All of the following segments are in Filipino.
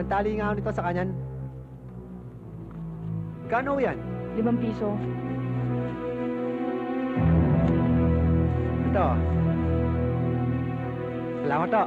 Sandali nga ako nito sa kanyan. Kano yan? 5 piso. Ito. Salamat to.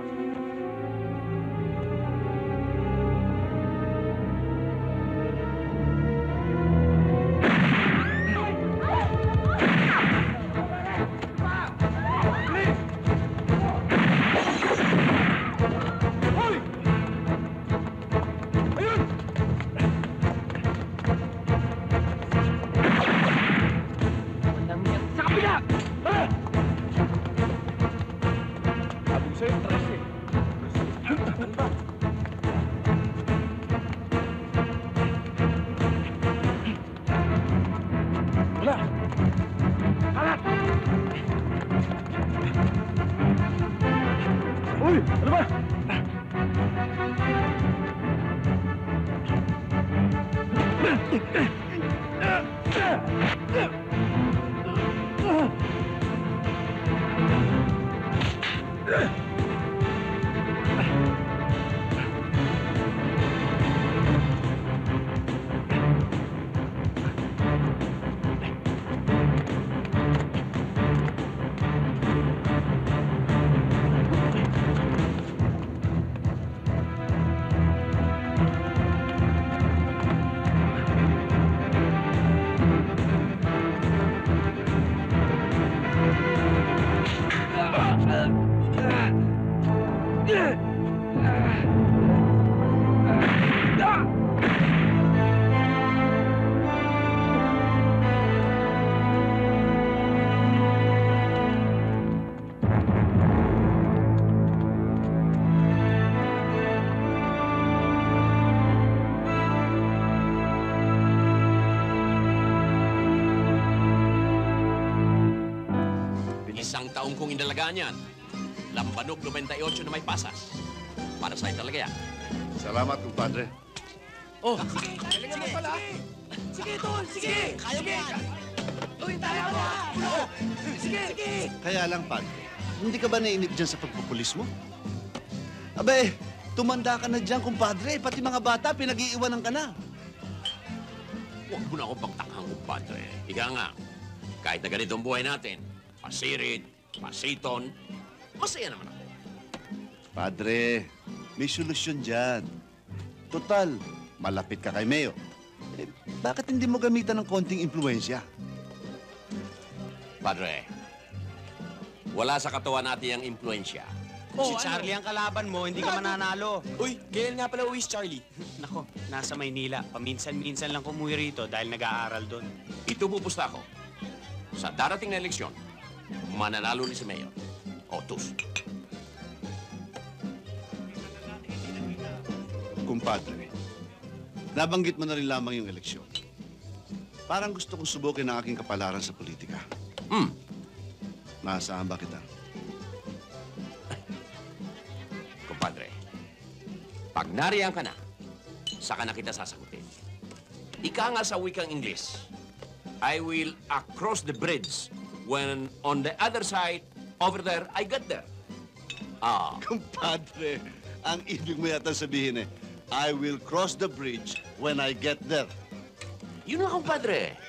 Isang taong kong inalagaan yan. Lambanog 98 na may pasas. Para sa'yo talaga yan. Salamat, kumpadre. Oh, Talaga mo pala. Sige, Tol. Sige. Kaya mo yan. Uy, tayo mo. Sige. Kaya lang, padre, hindi ka ba naiinip dyan sa pagpopulismo? Abe, tumanda ka na dyan, kumpadre. Pati mga bata, pinag-iiwanan ka na. huwag mo na akong pagtakhang, kumpadre. Ika nga, kahit na ganito ang buhay natin, pasirit, pasiton, masaya naman ako. Padre, may solusyon dyan. Total, malapit ka kay Mayo. Eh, bakit hindi mo gamitan ng konting impluensya? Padre, wala sa katawan natin ang impluensya. Si Charlie ang kalaban mo, hindi ka mananalo. Uy, kailan nga pala uwi si Charlie? Nako, nasa Maynila. Paminsan-minsan lang kumuwi rito dahil nag-aaral doon. Itupupusta ko. Sa darating na eleksyon, mananalo ni si Mayor. Otus. Kumpadre, nabanggit mo na rin lamang yung eleksyon. Parang gusto kong subukin ang aking kapalaran sa politika. Maasahan ba kita? Kumpadre, pag nariyan ka na, saka na kita sasagutin. Ika nga sa wikang English, I will cross the bridge when on the other side, over there, I get there. Ah, Kumpadre, ang ibig mo yata sabihin I will cross the bridge when I get there. yun na, kumpadre.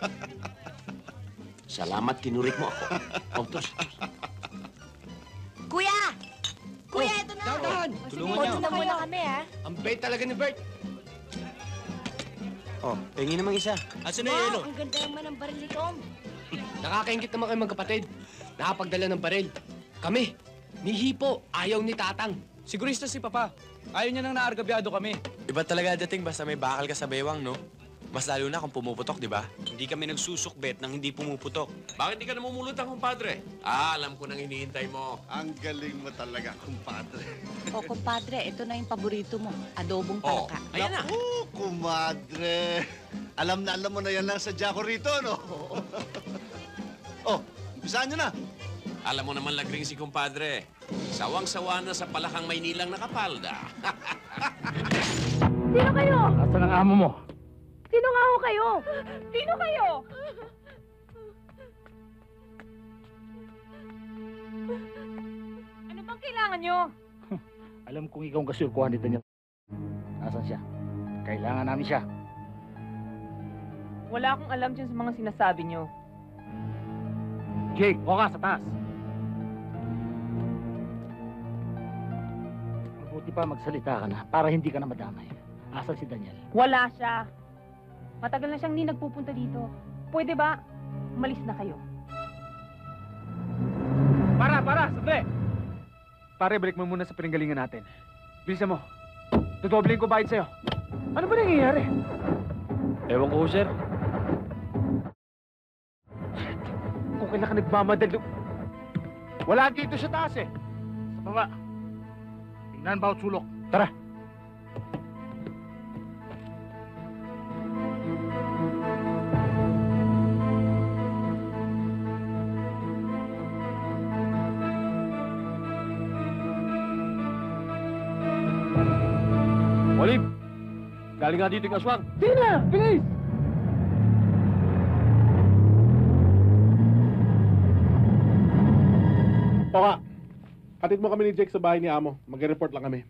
Salamat, kinurik mo ako. Otus. Kuya! Kuya, ito na! Dahan! Tulungan niyo. na muna kami, ha? Ang bait talaga ni Bert. Oh, pengi namang isa. Asan na yung yelo? Ang ganda naman ng baril nito. Nakakaingit naman kayo magkapatid. Nakapagdala ng baril. Kami, ni Hipo, ayaw ni Tatang. Sigurista si Papa. Ayaw niya nang naargabyado kami. Iba talaga dating basta may bakal ka sa bewang, no? Mas lalo na kung pumuputok, di ba? Hindi kami nagsusukbet nang hindi pumuputok. Bakit di ka namumulutang, kumpadre? Alam ko nang hinihintay mo. Ang galing mo talaga, kumpadre. O, kumpadre, ito na yung paborito mo. Adobong Oh, palaka. ayan na. Oh, kumadre. Alam mo na yan lang sa Jaco rito, no? Oh, umpisaan nyo na. Alam mo naman lagring si kumpadre. Sawang-sawa na sa palakang Maynilang nakapalda. Sino kayo? Asa ng amo mo? Sino nga ho kayo? Sino kayo? Ano bang kailangan nyo? Alam kong ikaw ang kasulkuhan nito niya. Nasaan siya? Kailangan namin siya. Wala akong alam dyan sa mga sinasabi nyo. Jake, buka sa taas. Mabuti pa magsalita ka na para hindi ka na madamay. Asan si Daniel? Wala siya. Matagal na siyang hindi nagpupunta dito. Pwede ba? Umalis na kayo. Para! Sandali! Pare, balik mo muna sa pinanggalingan natin. Bilisan mo. Dodobling ko bayad sa'yo. Ano ba nangyayari? Ewan ko, sir. Kung kailan ka nagmamadali... Wala dito sa taas eh. Sa baba. Tingnan bawat sulok. Tara. Olive! Galing nga dito yung aswang. Sige na! Bilis! Toka, hatid mo kami ni Jake sa bahay ni Amo. Mag-report lang kami.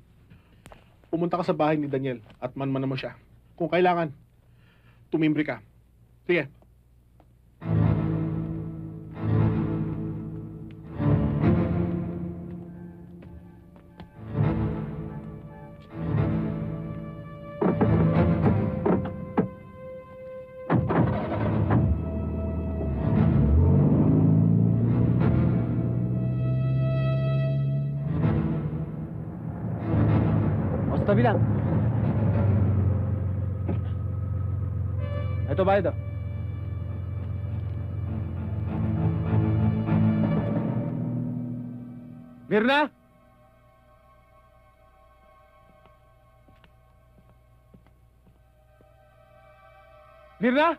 Pumunta ka sa bahay ni Daniel at manmanan mo siya. Kung kailangan, tumimbre ka. Sige. O, sa tabi lang. Ito ba ito? Mirna! Mirna!